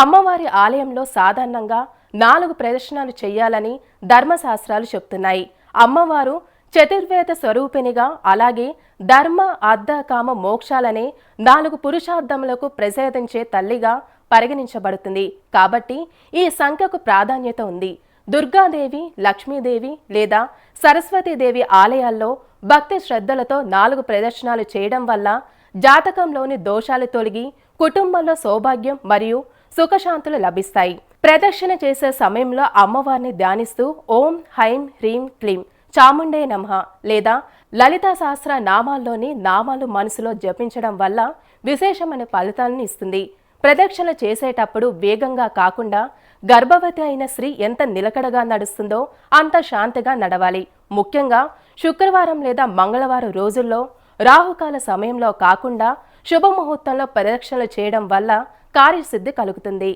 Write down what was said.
అమ్మవారి ఆలయంలో సాధారణంగా 4 ప్రదర్శనలు చేయాలని ధర్మశాస్త్రాలు చెప్తున్నాయి. అమ్మవారు చతుర్వేద స్వరూపిణిగా, అలాగే ధర్మ అర్థ కామ మోక్షాలనే 4 పురుషార్థములకు ప్రసాదించే తల్లిగా పరిగణించబడుతుంది. కాబట్టి ఈ సంఖ్యకు ప్రాధాన్యత ఉంది. దుర్గాదేవి, లక్ష్మీదేవి లేదా సరస్వతీదేవి ఆలయాల్లో భక్తి శ్రద్ధలతో 4 ప్రదర్శనలు చేయడం వల్ల జాతకంలోని దోషాలు తొలగి కుటుంబంలో సౌభాగ్యం మరియు సుఖశాంతులు లభిస్తాయి. ప్రదక్షిణ చేసే సమయంలో అమ్మవారిని ధ్యానిస్తూ ఓం హైం హ్రీం క్లీం చాముండే నమః లేదా లలితా సహస్ర నామాల్లోని నామాలు మనసులో జపించడం వల్ల విశేషమైన ఫలితాలను ఇస్తుంది. ప్రదక్షిణ చేసేటప్పుడు వేగంగా కాకుండా గర్భవతి అయిన స్త్రీ ఎంత నిలకడగా నడుస్తుందో అంత శాంతిగా నడవాలి. ముఖ్యంగా శుక్రవారం లేదా మంగళవారం రోజుల్లో రాహుకాల సమయంలో కాకుండా శుభముహూర్తంలో ప్రదక్షిణలు చేయడం వల్ల కార్యసిద్ధి కలుగుతుంది.